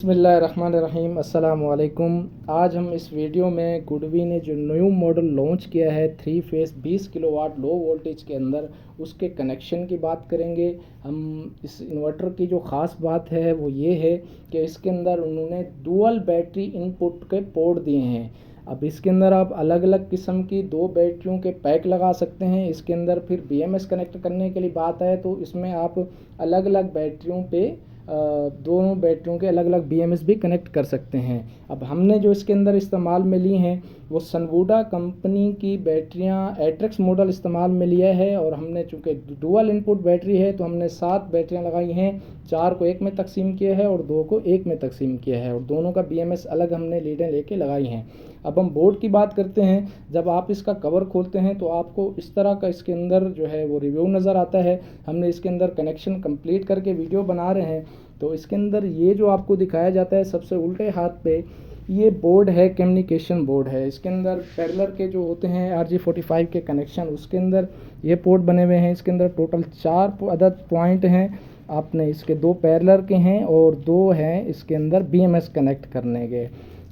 बिस्मिल्लाहिर्रहमानिर्रहीम अस्सलाम वालेकुम। आज हम इस वीडियो में गुडवी ने जो न्यू मॉडल लॉन्च किया है 3 फेस 20 किलोवाट लो वोल्टेज के अंदर, उसके कनेक्शन की बात करेंगे। हम इस इन्वर्टर की जो ख़ास बात है वो ये है कि इसके अंदर उन्होंने डुअल बैटरी इनपुट के पोर्ट दिए हैं। अब इसके अंदर आप अलग अलग किस्म की दो बैटरियों के पैक लगा सकते हैं। इसके अंदर फिर BMS कनेक्ट करने के लिए बात है तो इसमें आप अलग अलग बैटरियों पे दोनों बैटरियों के अलग अलग BMS भी कनेक्ट कर सकते हैं। अब हमने जो इसके अंदर इस्तेमाल में ली हैं वो सनवुडा कंपनी की बैटरियां एट्रिक्स मॉडल इस्तेमाल में लिया है, और हमने चूँकि डुअल इनपुट बैटरी है तो हमने 7 बैटरियां लगाई हैं। 4 को एक में तकसीम किया है और 2 को एक में तकसीम किया है, और दोनों का BMS अलग हमने लीडें लेके लगाई हैं। अब हम बोर्ड की बात करते हैं। जब आप इसका कवर खोलते हैं तो आपको इस तरह का इसके अंदर जो है वो रिव्यू नज़र आता है। हमने इसके अंदर कनेक्शन कंप्लीट करके वीडियो बना रहे हैं तो इसके अंदर ये जो आपको दिखाया जाता है सबसे उल्टे हाथ पे, ये बोर्ड है, कम्युनिकेशन बोर्ड है। इसके अंदर पैरेलल के जो होते हैं RJ45 के कनेक्शन, उसके अंदर ये पोर्ट बने हुए हैं। इसके अंदर टोटल 4 अदद पॉइंट हैं। आपने इसके 2 पैरेलल के हैं और 2 हैं इसके अंदर BMS कनेक्ट करने के।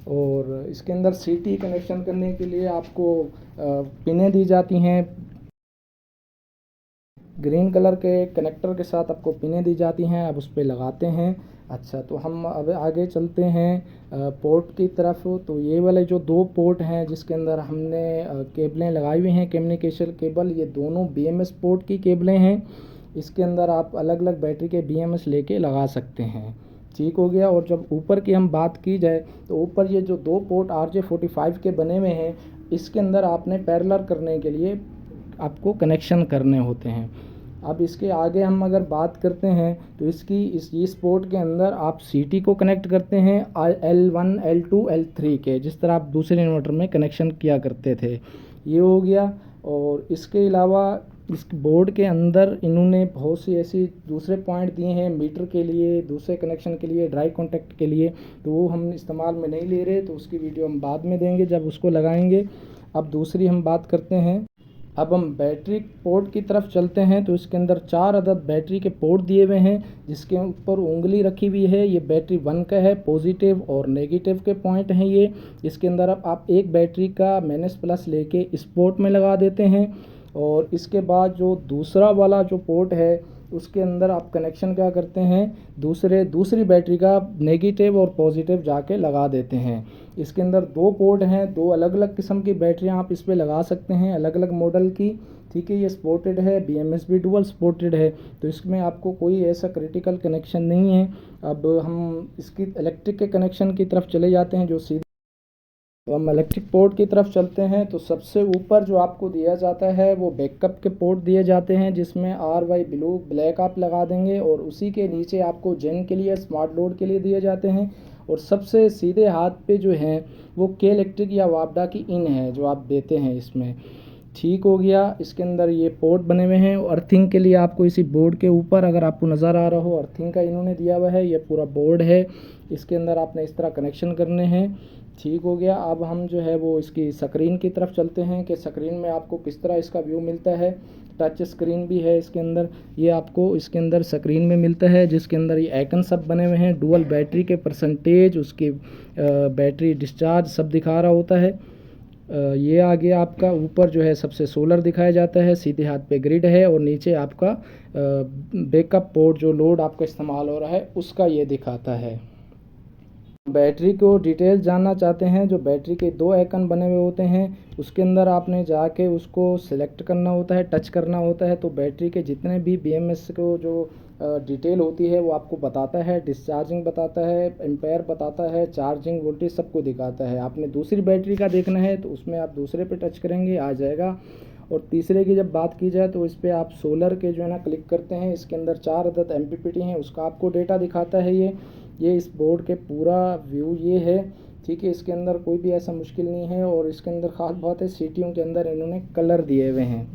और इसके अंदर CT कनेक्शन करने के लिए आपको पिनें दी जाती हैं। ग्रीन कलर के कनेक्टर के साथ आपको पिनें दी जाती हैं, आप उस पर लगाते हैं। अच्छा, तो हम अब आगे चलते हैं पोर्ट की तरफ। तो ये वाले जो 2 पोर्ट हैं जिसके अंदर हमने केबलें लगाई हुई हैं, कम्युनिकेशन केबल, ये दोनों BMS पोर्ट की केबलें हैं। इसके अंदर आप अलग अलग बैटरी के BMS लेके लगा सकते हैं। ठीक हो गया। और जब ऊपर की हम बात की जाए तो ऊपर ये जो 2 पोर्ट RJ45 के बने हुए हैं, इसके अंदर आपने पैरेलल करने के लिए आपको कनेक्शन करने होते हैं। अब इसके आगे हम अगर बात करते हैं तो इस पोर्ट के अंदर आप CT को कनेक्ट करते हैं L1 L2 L3 के, जिस तरह आप दूसरे इन्वर्टर में कनेक्शन किया करते थे। ये हो गया। और इसके अलावा इस बोर्ड के अंदर इन्होंने बहुत सी ऐसी दूसरे पॉइंट दिए हैं मीटर के लिए, दूसरे कनेक्शन के लिए, ड्राई कॉन्टैक्ट के लिए, तो वो हम इस्तेमाल में नहीं ले रहे, तो उसकी वीडियो हम बाद में देंगे जब उसको लगाएंगे। अब दूसरी हम बात करते हैं। अब हम बैटरी पोर्ट की तरफ चलते हैं तो इसके अंदर 4 अदद बैटरी के पोर्ट दिए हुए हैं, जिसके ऊपर उंगली रखी हुई है। ये बैटरी 1 का है, पॉजिटिव और नेगेटिव के पॉइंट हैं ये। इसके अंदर अब आप एक बैटरी का -+ लेके इस पोर्ट में लगा देते हैं, और इसके बाद जो दूसरा वाला जो पोर्ट है उसके अंदर आप कनेक्शन क्या करते हैं, दूसरी बैटरी का नेगेटिव और पॉजिटिव जाके लगा देते हैं। इसके अंदर 2 पोर्ट हैं, 2 अलग अलग किस्म की बैटरियां आप इस पे लगा सकते हैं, अलग अलग मॉडल की। ठीक है, ये सपोर्टेड है, BMS भी डुअल सपोर्टेड है, तो इसमें आपको कोई ऐसा क्रिटिकल कनेक्शन नहीं है। अब हम इसकी इलेक्ट्रिक के कनेक्शन की तरफ चले जाते हैं जो सीधे। तो हम इलेक्ट्रिक पोर्ट की तरफ चलते हैं तो सबसे ऊपर जो आपको दिया जाता है वो बैकअप के पोर्ट दिए जाते हैं, जिसमें RY ब्लू ब्लैक आप लगा देंगे, और उसी के नीचे आपको जेन के लिए, स्मार्ट लोड के लिए दिए जाते हैं। और सबसे सीधे हाथ पे जो है वो के इलेक्ट्रिक या वापडा की इन है जो आप देते हैं इसमें। ठीक हो गया। इसके अंदर ये पोर्ट बने हुए हैं। अर्थिंग के लिए आपको इसी बोर्ड के ऊपर, अगर आपको नज़र आ रहा हो, अर्थिंग का इन्होंने दिया हुआ है। ये पूरा बोर्ड है, इसके अंदर आपने इस तरह कनेक्शन करने हैं। ठीक हो गया। अब हम जो है वो इसकी स्क्रीन की तरफ चलते हैं कि स्क्रीन में आपको किस तरह इसका व्यू मिलता है। टच स्क्रीन भी है इसके अंदर, ये आपको इसके अंदर स्क्रीन में मिलता है, जिसके अंदर ये आइकन सब बने हुए हैं। डुअल बैटरी के परसेंटेज, उसकी बैटरी डिस्चार्ज सब दिखा रहा होता है। ये आगे आपका ऊपर जो है सबसे सोलर दिखाया जाता है, सीधे हाथ पे ग्रिड है, और नीचे आपका बैकअप पोर्ट जो लोड आपका इस्तेमाल हो रहा है उसका ये दिखाता है। बैटरी को डिटेल जानना चाहते हैं, जो बैटरी के 2 आइकन बने हुए होते हैं उसके अंदर आपने जाके उसको सिलेक्ट करना होता है, टच करना होता है, तो बैटरी के जितने भी BMS को जो डिटेल होती है वो आपको बताता है। डिस्चार्जिंग बताता है, एम्पेयर बताता है, चार्जिंग वोल्टेज सबको दिखाता है। आपने दूसरी बैटरी का देखना है तो उसमें आप दूसरे पे टच करेंगे, आ जाएगा। और तीसरे की जब बात की जाए तो इस पर आप सोलर के जो है ना क्लिक करते हैं, इसके अंदर 4 अदद MPPT हैं, उसका आपको डेटा दिखाता है। ये इस बोर्ड के पूरा व्यू ये है। ठीक है, इसके अंदर कोई भी ऐसा मुश्किल नहीं है। और इसके अंदर ख़ास बात है, सीटियों के अंदर इन्होंने कलर दिए हुए हैं।